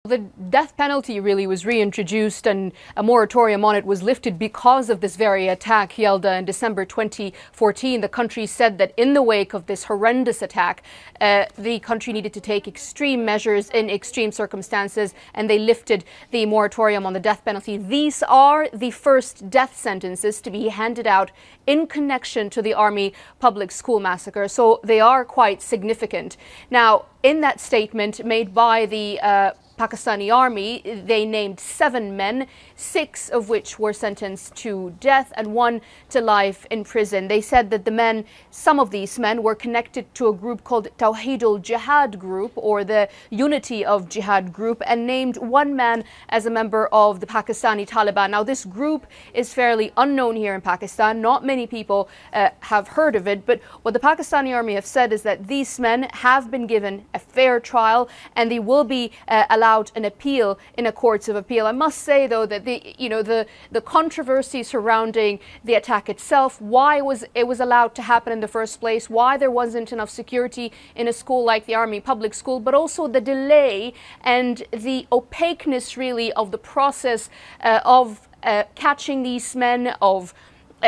The death penalty really was reintroduced and a moratorium on it was lifted because of this very attack, Yelda, in December 2014. The country said that in the wake of this horrendous attack, the country needed to take extreme measures in extreme circumstances, and they lifted the moratorium on the death penalty. These are the first death sentences to be handed out in connection to the Army public school massacre, so they are quite significant. Now, in that statement made by the Pakistani Army, they named 7 men, 6 of which were sentenced to death and 1 to life in prison. They said that some of these men were connected to a group called Tawheedul Jihad Group, or the Unity of Jihad Group, and named 1 man as a member of the Pakistani Taliban. Now, this group is fairly unknown here in Pakistan. Not many people have heard of it, but what the Pakistani Army have said is that these men have been given a fair trial and they will be allowed an appeal in a courts of appeal. I must say, though, that the controversy surrounding the attack itself, why it was allowed to happen in the first place, why there wasn't enough security in a school like the Army public school, but also the delay and the opaqueness, really, of the process of catching these men, of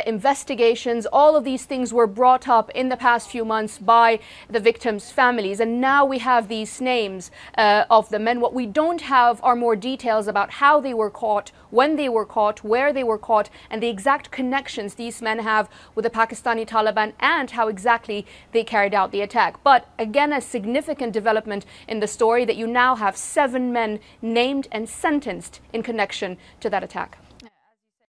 investigations. All of these things were brought up in the past few months by the victims' families, and now we have these names of the men. What we don't have are more details about how they were caught, when they were caught, where they were caught, and the exact connections these men have with the Pakistani Taliban and how exactly they carried out the attack. But again, a significant development in the story that you now have 7 men named and sentenced in connection to that attack.